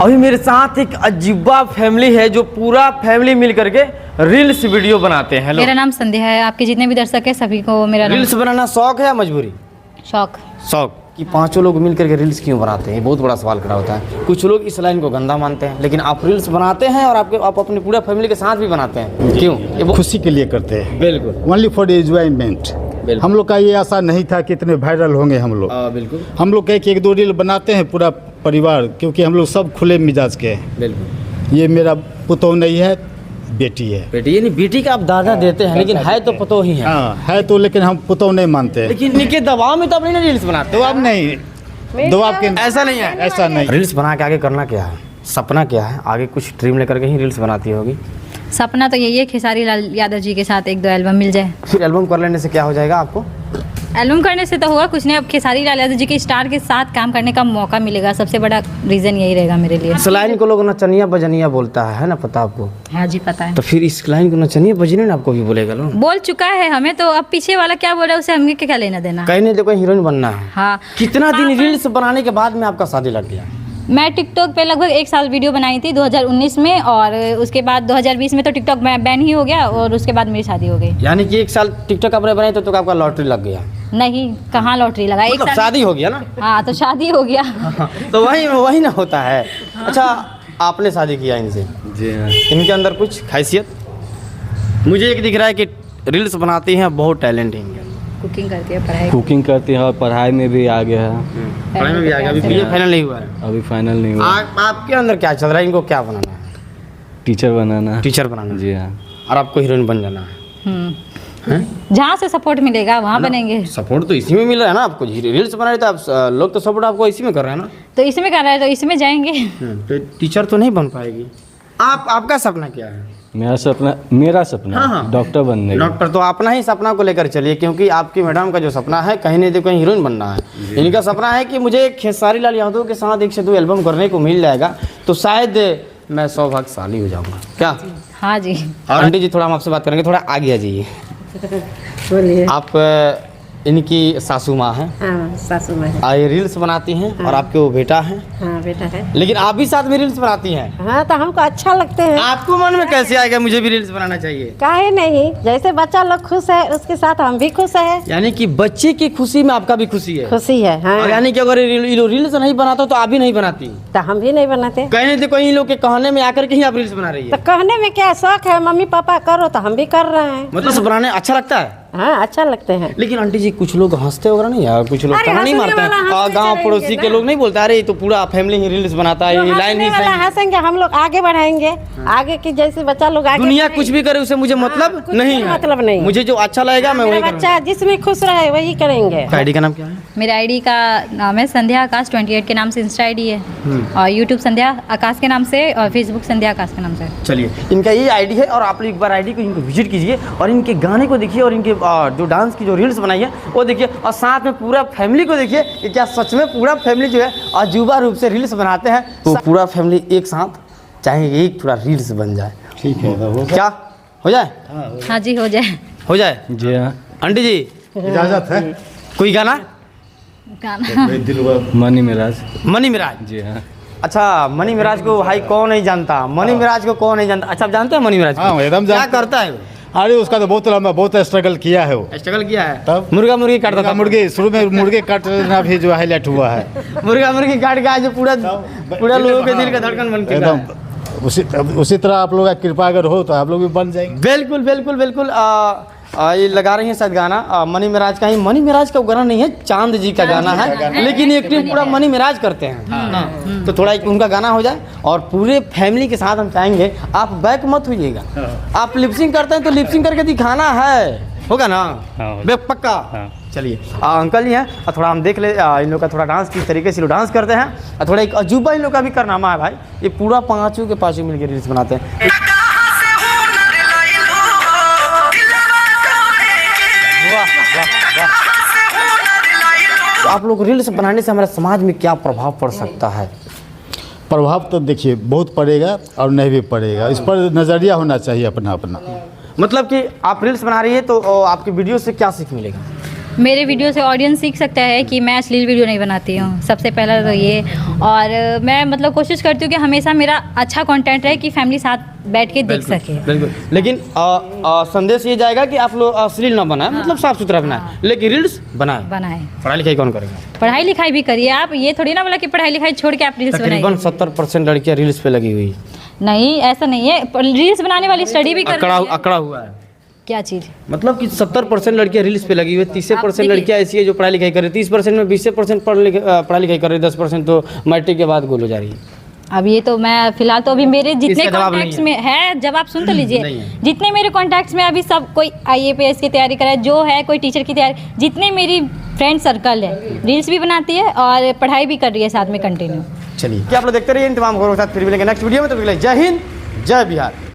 अभी मेरे साथ एक अजीबा फैमिली है जो पूरा फैमिली मिल करके रील्स वीडियो बनाते हैं। मेरा नाम संध्या है। आपके जितने भी दर्शक है सभी को मेरा रील्स बनाना शौक है या मजबूरी? शौक। शौक कि पांचों लोग मिल करके रील्स क्यों बनाते हैं, बहुत बड़ा सवाल खड़ा होता है। कुछ लोग इस लाइन को गंदा मानते हैं, लेकिन आप रील्स बनाते हैं और आप अपनी पूरा फैमिली के साथ भी बनाते हैं, क्यों? ये खुशी के लिए करते हैं। बिल्कुल, ओनली फॉर एंजॉयमेंट। हम लोग का ये आशा नहीं था कि इतने वायरल होंगे हम लोग। बिल्कुल, हम लोग कहे कि एक दो रील बनाते हैं पूरा परिवार, क्योंकि हम लोग सब खुले मिजाज के हैं। बिल्कुल। ये मेरा पुतौ नहीं है, बेटी है। बेटी यानी बेटी का आप दादा देते हैं, लेकिन है तो पुतौ ही है। हाँ है तो, लेकिन हम पुतौ नहीं मानते। लेकिन इनके दबाव में तो अपनी रील्स बनाते हो तो अब नहीं दो आपके ऐसा नहीं है, ऐसा नहीं। रील्स बना के आगे करना क्या है, सपना क्या है? आगे कुछ ड्रीम लेकर के ही रील्स बनाती होगी। सपना तो यही है खेसारी लाल यादव जी के साथ एक दो एल्बम मिल जाए। फिर एल्बम कर लेने से क्या हो जाएगा आपको? एल्बम करने से तो होगा कुछ नहीं, अब खेसारी लाल यादव जी के स्टार के साथ काम करने का मौका मिलेगा। सबसे बड़ा रीज़न यही रहेगा मेरे लिए। इस लाइन को लोग नचनिया बजनिया बोलता है ना, पता आपको? हाँ जी पता है। तो फिर इस लाइन को नचनिया बजने आपको भी बोलेगा लोग? बोल चुका है हमें, तो अब पीछे वाला क्या बोल रहा है उसे हमें क्या लेना देना। कहने देखो हीरोइन बनना है। हाँ। कितना दिन रील्स बनाने के बाद में आपका शादी लग गया? मैं टिकटॉक पे लगभग 1 साल वीडियो बनाई थी 2019 में, और उसके बाद 2020 में तो टिकटॉक बैन ही हो गया, और उसके बाद मेरी शादी हो गई। यानी कि 1 साल टिकटॉक आपने बनाई तो आपका लॉटरी लग गया? नहीं, कहाँ लॉटरी लगा, मतलब शादी हो गया ना? हाँ तो शादी हो गया। तो वही ना होता है। अच्छा, आपने शादी किया इनसे? जी हाँ। इनके अंदर कुछ खासियत मुझे एक दिख रहा है कि रील्स बनाती हैं, बहुत टैलेंट है इनके। कुकिंग करती है, पढ़ाई कुकिंग करती है और पढ़ाई में भी आ गया है। पढ़ाई में भी आ गया, अभी बीए फाइनल नहीं हुआ है। अभी फाइनल नहीं हुआ। आपके अंदर क्या चल रहा है? इनको क्या बनाना है? टीचर बनाना। टीचर बनाना? जी हाँ। और आपको हीरोइन बन जाना है? जहाँ से सपोर्ट मिलेगा वहाँ बनेंगे। सपोर्ट तो इसी में मिल रहा है ना आपको। रील्स बना रहे तो आप लोग तो सपोर्ट आपको इसी में कर रहे हैं ना। तो इसमें कर रहा है तो इसमें जाएंगे। तो टीचर तो नहीं बन पाएगी। आपका सपना क्या है? मेरा सपना हाँ। डॉक्टर बनने का। डॉक्टर तो अपना ही सपना को लेकर चलिए, क्योंकि आपकी मैडम का जो सपना है कहीं नहीं तो कहीं हीरोइन बनना है। इनका सपना है कि मुझे खेसारी लाल यादव के साथ 1 से 2 एल्बम करने को मिल जाएगा तो शायद मैं सौभाग्यशाली हो जाऊंगा। क्या? हाँ जी। और आंटी जी, थोड़ा हम आपसे बात करेंगे, थोड़ा आगे आ जाइए। बोलिए। आप इनकी सासू माँ हैं? हाँ, सासू माँ है। ये रील्स बनाती हैं। और आपके वो बेटा है? हाँ, बेटा है। लेकिन आप भी साथ में रील्स बनाती हैं? हाँ, तो हमको अच्छा लगते हैं। आपको मन में कैसे आएगा मुझे भी रील्स बनाना चाहिए? काहे नहीं, जैसे बच्चा लोग खुश है उसके साथ हम भी खुश है। यानी कि बच्चे की खुशी में आपका भी खुशी है? खुशी है। हाँ। और यानी कि अगर रील्स नहीं बनाता तो आप भी नहीं बनाती? तो हम भी नहीं बनाते। कहने तो कहीं लोग के कहने में आकर के ही आप रील्स बना रही तो है। कहने में क्या शौक है, मम्मी पापा करो तो हम भी कर रहे हैं। मतलब बनाने अच्छा लगता है? हाँ, अच्छा लगते हैं। लेकिन आंटी जी, कुछ लोग हंसते वगैरह नहीं यार? कुछ लोग अरे ताना नहीं हंसने मारते वाला हैं? हंसते गाँव चलेंगे पड़ोसी के ना। लोग नहीं बोलते अरे ये तो पूरा फैमिली ही रील्स बनाता है, ये लाइन ही हंसने वाला सही। हंसेंगे, हम लोग आगे बढ़ाएंगे। आगे की जैसे बच्चा लोग आगे दुनिया बढ़े। कुछ भी करे उसे मुझे मतलब कुछ नहीं भी है। मतलब नहीं। मुझे जो अच्छा लगेगा मैं वही मेरा करूँगा। बच्चा जिसमें खुश रहे वही करेंगे। आईडी का नाम क्या है? मेरे आईडी का नाम है संध्या आकाश 28 के नाम से इंस्टा आईडी है, और यूट्यूब संध्या आकाश के नाम से, और फेसबुक संध्या आकाश के नाम से। चलिए, इनका ये आईडी है और आप लोग एक बार आईडी को इनको विजिट कीजिए और इनके गाने को देखिए और इनके जो डांस की जो रील्स बनाई है वो देखिए, और साथ में पूरा फैमिली को देखिए कि क्या सच में पूरा फैमिली जो है अजूबा रूप से रील्स बनाते हैं। तो पूरा फैमिली एक साथ चाहेंगे एक थोड़ा रील्स बन जाए। ठीक है, तो हो क्या हो जाए? हाँ जी, हो जाए। हो जाए। जी हाँ। आंटी जी, इजाजत है। कोई गाना? मनी मिराज। मनी मिराज? जी हाँ। अच्छा, मनी मिराज को भाई कौन नहीं जानता? मनी मिराज को कौन नहीं जानता? अच्छा, आप जानते हैं मनी मिराज को? हाँ, एकदम क्या जानते हैं। करता है? अरे उसका तो बहुत लंबा, बहुत स्ट्रगल किया है वो। स्ट्रगल किया है? तब? मुर्गा मुर्गी काटता था? मुर्गे शुरू में मुर्गे काटना भी जो हाईलाइट हुआ है। मुर्गा मुर्गी काट के आज पूरा लोगों के दिल का धड़कन बन चुका है। एकदम उसी तरह आप लोग की कृपा अगर हो तो आप लोग भी बन जाएंगे। बिल्कुल बिल्कुल बिल्कुल। ये लगा रही है शायद गाना मनी मिराज का ही। मनी मिराज का गाना नहीं है, चांद जी का गाना है, लेकिन ये टीम पूरा मनी मिराज करते हैं। तो थोड़ा एक उनका गाना हो जाए और पूरे फैमिली के साथ हम चाहेंगे आप बैक मत होइएगा। आप लिपसिंग करते हैं तो लिपसिंग करके दिखाना है, होगा ना? बैक पक्का। चलिए, अंकल ही हैं और थोड़ा हम देख ले इन लोग का थोड़ा डांस किस तरीके से लोग डांस करते हैं, और थोड़ा एक अजूबा इन लोग का भी कारनामा है भाई। ये पूरा पाँचों के पाँचों मिलकर रील्स बनाते हैं। तो आप लोग रील्स बनाने से हमारे समाज में क्या प्रभाव पड़ सकता है? प्रभाव तो देखिए बहुत पड़ेगा और नहीं भी पड़ेगा, इस पर नज़रिया होना चाहिए अपना अपना। मतलब कि आप रील्स बना रही है तो आपकी वीडियो से क्या सीख मिलेगा? मेरे वीडियो से ऑडियंस सीख सकता है कि मैं अश्लील वीडियो नहीं बनाती हूँ, सबसे पहला तो ये। और मैं मतलब कोशिश करती हूँ कि हमेशा मेरा अच्छा कंटेंट रहे कि फैमिली साथ बैठ के देख सके। बिल्कुल, लेकिन संदेश ये जाएगा कि आप लोग अश्लील ना बनाए, मतलब साफ सुथरा बनाए, लेकिन रील्स बनाए। पढ़ाई लिखाई कौन करेगा? पढ़ाई लिखाई भी करिए आप, ये थोड़ी ना बोला कि पढ़ाई लिखाई छोड़ के आप रील्स बनाइए। तकरीबन 70% लड़कियां रील्स पे लगी हुई। नहीं, ऐसा नहीं है, रील्स बनाने वाली स्टडी भी कर रही है। अकड़ा हुआ है क्या चीज़? मतलब कि 70% लड़कियां रील्स पे लगी हुई है, 30% लड़कियां ऐसी है जो पढ़ाई लिखाई कर रही है, 30% में 20% पढ़ाई लिखाई कर रही है, 10% तो मैट्रिक के बाद गोल हो जा रही है। अब ये तो मैं फिलहाल तो अभी मेरे जितने इसका जवाब कॉन्टैक्ट्स नहीं में है, जब आप सुन तो लीजिए, नहीं है। जितने मेरे कॉन्टैक्ट्स में अभी सब कोई IAPS की तैयारी कर रहा है, जो है कोई टीचर की तैयारी, जितने मेरी फ्रेंड सर्कल है रील्स भी बनाती है और पढ़ाई भी कर रही है साथ में कंटिन्यू। चलिए, क्या आप लोग देखते रहिए इंतमाम खबरों के साथ, फिर मिलेंगे नेक्स्ट वीडियो में। तो जय हिंद, जय बिहार।